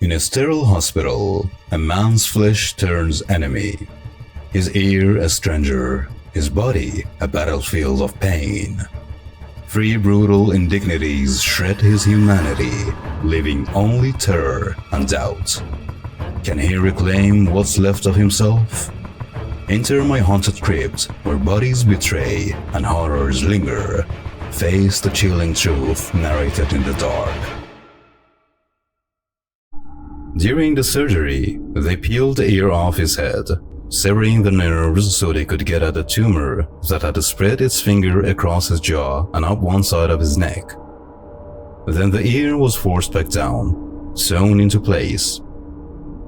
In a sterile hospital, a man's flesh turns enemy. His ear a stranger, his body a battlefield of pain. 3 brutal indignities shred his humanity, leaving only terror and doubt. Can he reclaim what's left of himself? Enter my haunted crypt, where bodies betray and horrors linger. Face the chilling truth narrated in the dark. During the surgery, they peeled the ear off his head, severing the nerves so they could get at the tumor that had spread its finger across his jaw and up one side of his neck. Then the ear was forced back down, sewn into place.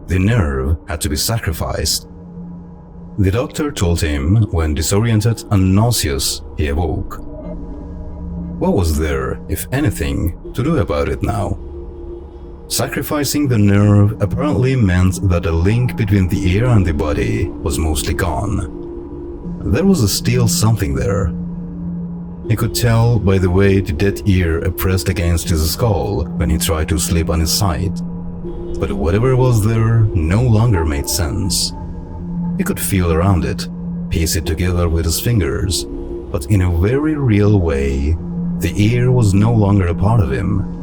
The nerve had to be sacrificed. The doctor told him when disoriented and nauseous he awoke. What was there, if anything, to do about it now? Sacrificing the nerve apparently meant that the link between the ear and the body was mostly gone. There was still something there. He could tell by the way the dead ear pressed against his skull when he tried to sleep on his side. But whatever was there no longer made sense. He could feel around it, piece it together with his fingers, but in a very real way, the ear was no longer a part of him.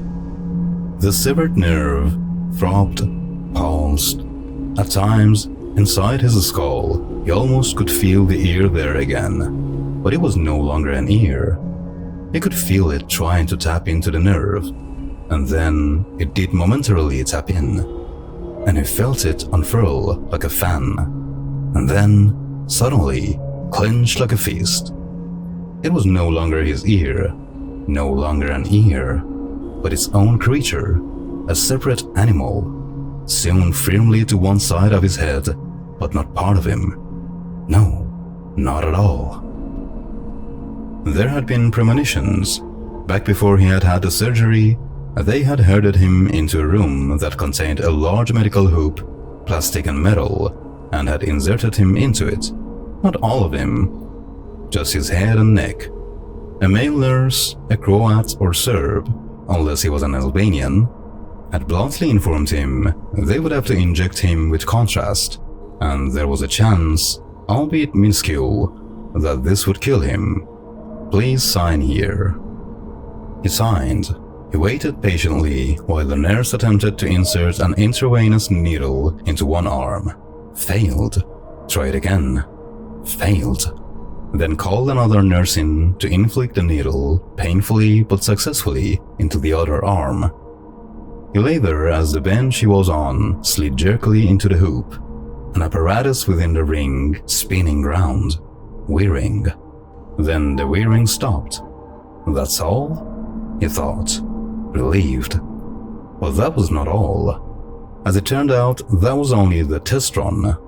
The severed nerve throbbed, pulsed. At times, inside his skull, he almost could feel the ear there again, but it was no longer an ear. He could feel it trying to tap into the nerve, and then it did momentarily tap in, and he felt it unfurl like a fan, and then, suddenly, clench like a fist. It was no longer his ear, no longer an ear, but its own creature, a separate animal, sewn firmly to one side of his head, but not part of him. No, not at all. There had been premonitions. Back before he had had the surgery, they had herded him into a room that contained a large medical hoop, plastic and metal, and had inserted him into it. Not all of him, just his head and neck. A male nurse, a Croat or Serb, unless he was an Albanian, had bluntly informed him they would have to inject him with contrast, and there was a chance, albeit minuscule, that this would kill him. Please sign here. He signed. He waited patiently while the nurse attempted to insert an intravenous needle into one arm. Failed. Tried again. Failed. Then called another nurse in to inflict the needle, painfully but successfully, into the other arm. He lay there as the bench he was on slid jerkily into the hoop, an apparatus within the ring spinning round, whirring. Then the whirring stopped. That's all? He thought, relieved. But that was not all. As it turned out, that was only the test run.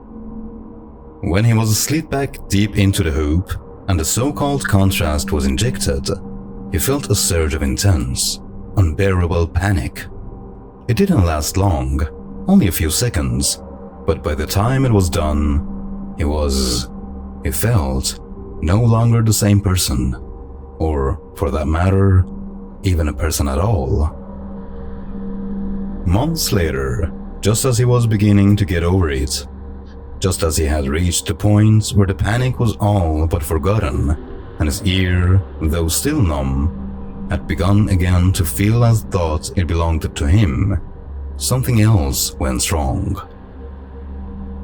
When he was slid back deep into the hoop and the so-called contrast was injected, he felt a surge of intense, unbearable panic. It didn't last long, only a few seconds, but by the time it was done, he felt no longer the same person, or, for that matter, even a person at all. Months later, just as he was beginning to get over it, just as he had reached the point where the panic was all but forgotten, and his ear, though still numb, had begun again to feel as thought it belonged to him, something else went wrong.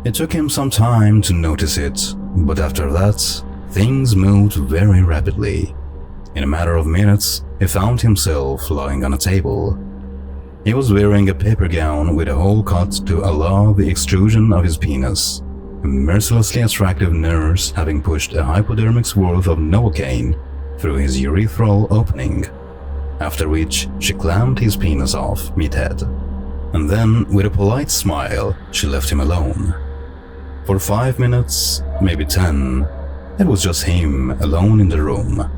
It took him some time to notice it, but after that, things moved very rapidly. In a matter of minutes, he found himself lying on a table. He was wearing a paper gown with a hole cut to allow the extrusion of his penis, a mercilessly attractive nurse having pushed a hypodermic's worth of Novocaine through his urethral opening, after which she clamped his penis off mid-head. And then, with a polite smile, she left him alone. For 5 minutes, maybe 10, it was just him alone in the room,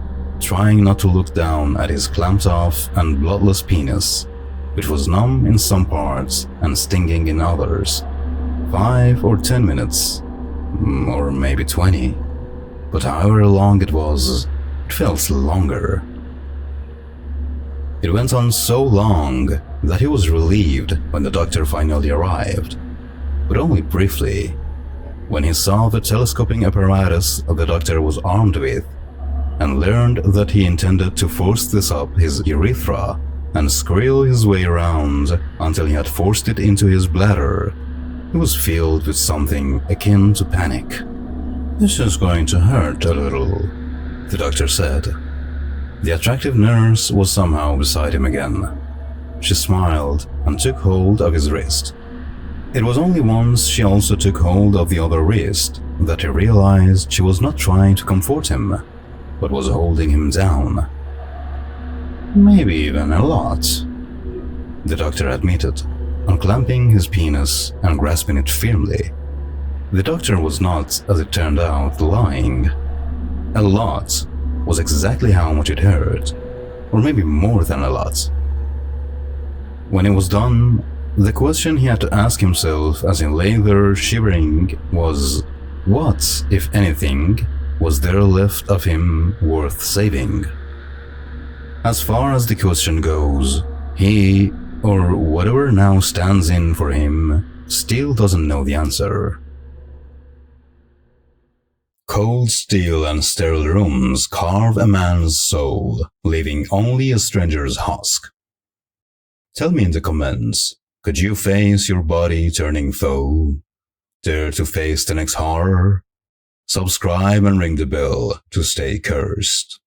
trying not to look down at his clamped off and bloodless penis, which was numb in some parts and stinging in others. 5 or 10 minutes, or maybe 20, but however long it was, it felt longer. It went on so long that he was relieved when the doctor finally arrived, but only briefly. When he saw the telescoping apparatus the doctor was armed with, and learned that he intended to force this up his urethra and squirrel his way around until he had forced it into his bladder, he was filled with something akin to panic. "This is going to hurt a little," the doctor said. The attractive nurse was somehow beside him again. She smiled and took hold of his wrist. It was only once she also took hold of the other wrist that he realized she was not trying to comfort him, but was holding him down. "Maybe even a lot," the doctor admitted, unclamping his penis and grasping it firmly. The doctor was not, as it turned out, lying. A lot was exactly how much it hurt, or maybe more than a lot. When it was done, the question he had to ask himself as he lay there shivering was, what, if anything, was there left of him worth saving? As far as the question goes, he, or whatever now stands in for him, still doesn't know the answer. Cold steel and sterile rooms carve a man's soul, leaving only a stranger's husk. Tell me in the comments, could you face your body turning foe? Dare to face the next horror? Subscribe and ring the bell to stay cursed.